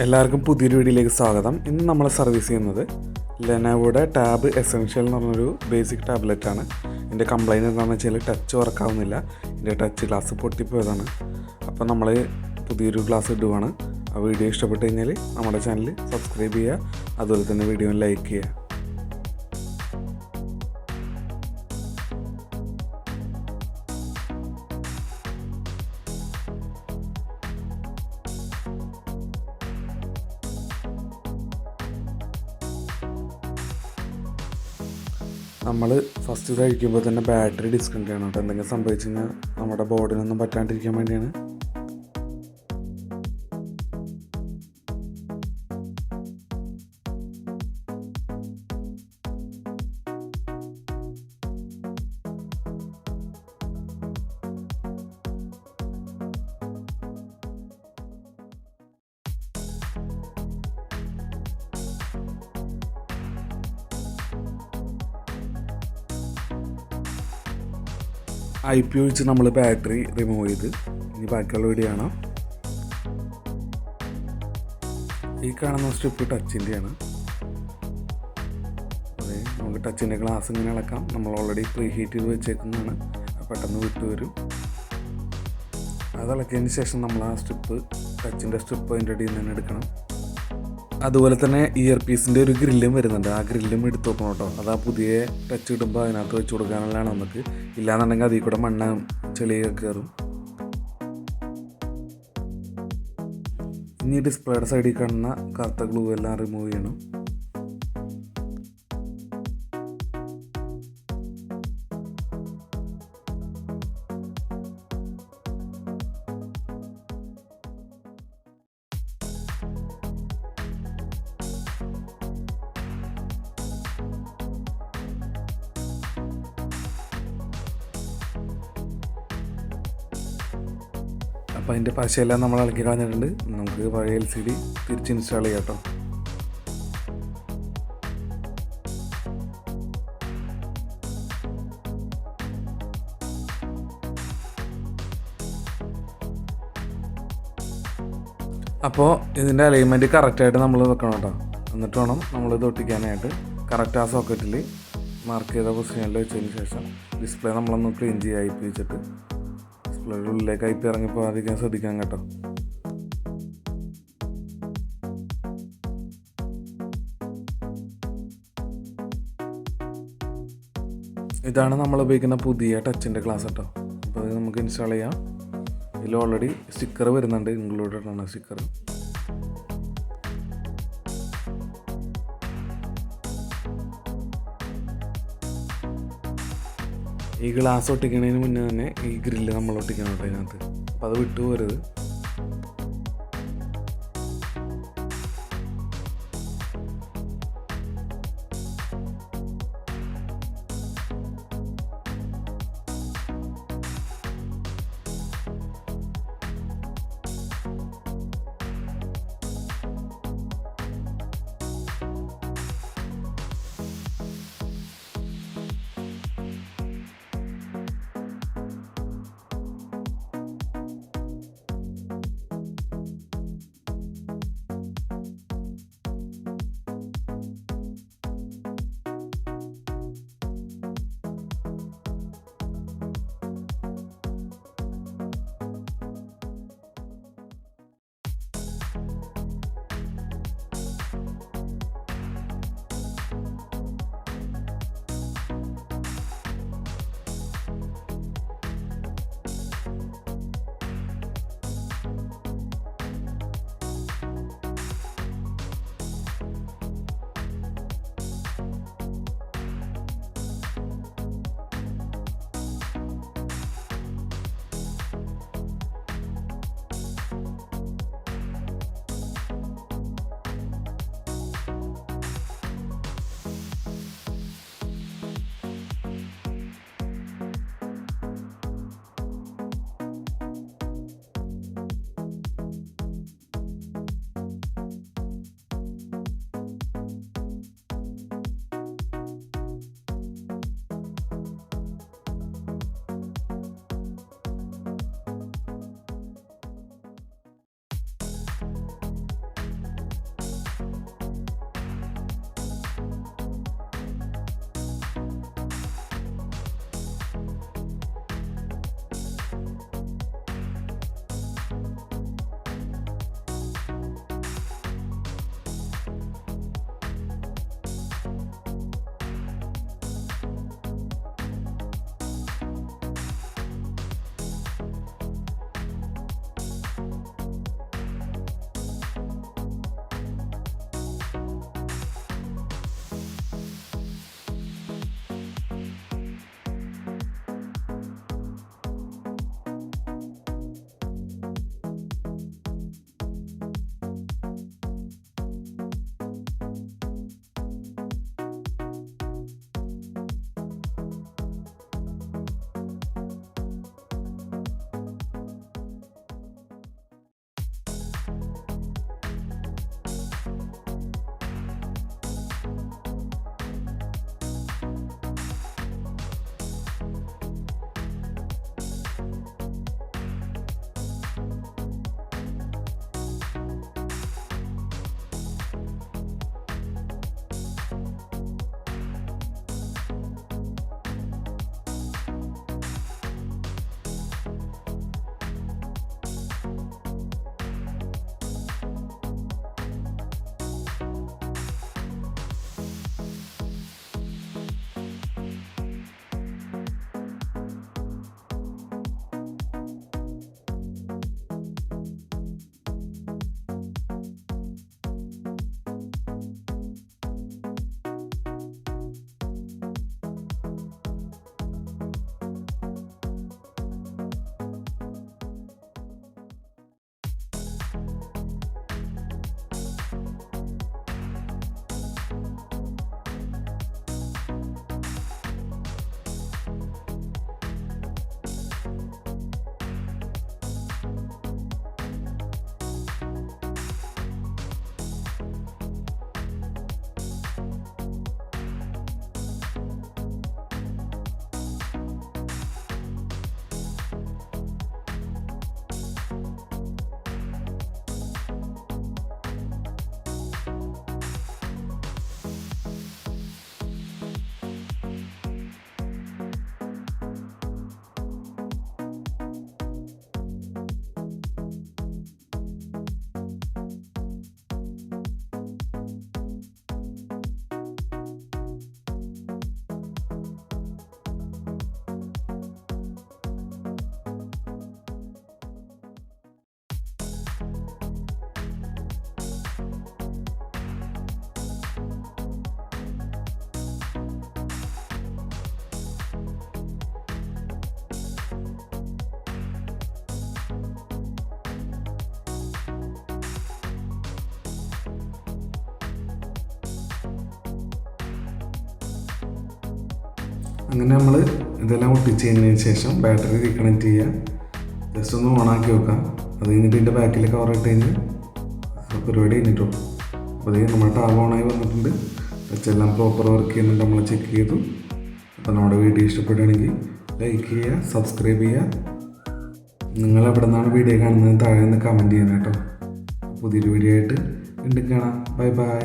എല്ലാവർക്കും പുതിയൊരു വീഡിയോയിലേക്ക് സ്വാഗതം. ഇന്ന് നമ്മൾ സർവീസ് ചെയ്യുന്നത് ലെനോവോയുടെ ടാബ് എസെൻഷ്യൽ എന്ന് പറഞ്ഞൊരു ബേസിക് ടാബ്ലറ്റാണ്. ഇതിൻ്റെ കംപ്ലൈൻറ്റ് എന്താണെന്ന് വെച്ചാൽ ടച്ച് വർക്കാവുന്നില്ല. ഇതിൻ്റെ ടച്ച് ഗ്ലാസ് പൊട്ടിപ്പോയതാണ്. അപ്പോൾ നമ്മൾ പുതിയൊരു ഗ്ലാസ് ഇടുവാണ്. ആ വീഡിയോ ഇഷ്ടപ്പെട്ട് കഴിഞ്ഞാൽ നമ്മുടെ ചാനൽ സബ്സ്ക്രൈബ് ചെയ്യുക, അതുപോലെ തന്നെ വീഡിയോ ലൈക്ക് ചെയ്യുക. നമ്മൾ ഫസ്റ്റ് ഇത് കഴിക്കുമ്പോൾ തന്നെ ബാറ്ററി ഡിസ്കണക്ട് ചെയ്യണം കേട്ടോ. എന്തെങ്കിലും സംഭവിച്ചു കഴിഞ്ഞാൽ നമ്മുടെ ബോർഡിനൊന്നും പറ്റാണ്ടിരിക്കാൻ വേണ്ടിയാണ്. IP ഒഴിച്ച് നമ്മൾ ബാറ്ററി റിമൂവ് ചെയ്ത് ഇനി ബാക്കിയുള്ള വീഡിയോ കാണാം. ഈ കാണുന്ന സ്ട്രിപ്പ് ടച്ചിൻ്റെയാണ്. അതെ, നമുക്ക് ടച്ചിൻ്റെ ഗ്ലാസ് ഇങ്ങനെ ഇളക്കാം. നമ്മൾ ഓൾറെഡി പ്രീ ഹീറ്റ് ചെയ്ത് വെച്ചേക്കുന്നതാണ്. പെട്ടെന്ന് വിട്ടു വരും. അത് ഇളക്കിയതിന് ശേഷം നമ്മൾ ആ സ്ട്രിപ്പ്, ടച്ചിൻ്റെ സ്ട്രിപ്പ് അതിൻ്റെ അടിയിൽ നിന്ന് തന്നെ എടുക്കണം. അതുപോലെ തന്നെ ഇയർ പീസിൻ്റെ ഒരു ഗ്രില്ലും വരുന്നുണ്ട്. ആ ഗ്രില്ലും എടുത്ത് നോക്കണം കേട്ടോ. അത് ആ പുതിയ ടച്ച് ഇടുമ്പോൾ അതിനകത്ത് വെച്ച് കൊടുക്കാനുള്ളതാണ് നമുക്ക്. ഇല്ലാന്നുണ്ടെങ്കിൽ അതിൽ കൂടെ മണ്ണ് ചെളിയൊക്കെ കയറും. ഇനി ഡിസ്പ്ലേയുടെ സൈഡിൽ കാണുന്ന കറുത്ത ഗ്ലൂ എല്ലാം റിമൂവ് ചെയ്യണം. അപ്പോൾ അതിൻ്റെ പശയെല്ലാം നമ്മൾ ഇളക്കി കളഞ്ഞിട്ടുണ്ട്. നമുക്ക് പഴയ LCD തിരിച്ച് ഇൻസ്റ്റാൾ ചെയ്യാം കേട്ടോ. അപ്പോൾ ഇതിൻ്റെ അലൈൻമെൻറ്റ് കറക്റ്റായിട്ട് നമ്മൾ വെക്കണം കേട്ടോ. എന്നിട്ട് വേണം നമ്മളിത് ഒട്ടിക്കാനായിട്ട്. കറക്റ്റ് ആ സോക്കറ്റിൽ മാർക്ക് ചെയ്ത പൊസിഷനിൽ വെച്ചതിന് ശേഷം ഡിസ്പ്ലേ നമ്മളൊന്ന് ക്ലീൻ ചെയ്യുക. IP വെച്ചിട്ട് ഡിസ്പ്ലേയുടെ ഉള്ളിലേക്ക് IP ഇറങ്ങിപ്പോകാതിരിക്കാൻ ശ്രദ്ധിക്കണം കേട്ടോ. ഇതാണ് നമ്മൾ ഉപയോഗിക്കുന്ന പുതിയ ടച്ചിൻ്റെ ഗ്ലാസ് കേട്ടോ. അപ്പോൾ അത് നമുക്ക് ഇൻസ്റ്റാൾ ചെയ്യാം. ഇതിൽ ഓൾറെഡി സ്റ്റിക്കർ വരുന്നുണ്ട്, ഇൻക്ലൂഡഡ് ആണ് സ്റ്റിക്കർ. ഈ ഗ്ലാസ് ഒട്ടിക്കുന്നതിന് മുന്നേ തന്നെ ഈ ഗ്രില്ല് നമ്മൾ ഒട്ടിക്കണം കേട്ടോ അതിനകത്ത്. അപ്പോൾ അത് വിട്ടു പോരുത്. അങ്ങനെ നമ്മൾ ഇതെല്ലാം ഒട്ടിച്ച് കഴിഞ്ഞതിന് ശേഷം ബാറ്ററി റീകണക്ട് ചെയ്യുക. ജസ്റ്റ് ഒന്ന് ഓണാക്കി വെക്കാം. അത് കഴിഞ്ഞിട്ട് ഇതിൻ്റെ ബാക്കിൽ കവർ ഇട്ട് കഴിഞ്ഞാൽ പരിപാടി കഴിഞ്ഞിട്ടോ. അപ്പോൾ അത് നമ്മുടെ ടാബ് ഓണായി വന്നിട്ടുണ്ട്. ടച്ചെല്ലാം പ്രോപ്പർ വർക്ക് ചെയ്യുന്നുണ്ട്, നമ്മൾ ചെക്ക് ചെയ്തു. അപ്പോൾ നമ്മുടെ വീഡിയോ ഇഷ്ടപ്പെടുകയാണെങ്കിൽ ലൈക്ക് ചെയ്യുക, സബ്സ്ക്രൈബ് ചെയ്യുക. നിങ്ങൾ എവിടെ നിന്നാണ് വീഡിയോ കാണുന്നത് താഴെ നിന്ന് കമൻറ്റ് ചെയ്യണം കേട്ടോ. പുതിയൊരു വീഡിയോ ആയിട്ട് വീണ്ടും കാണാം. Bye bye.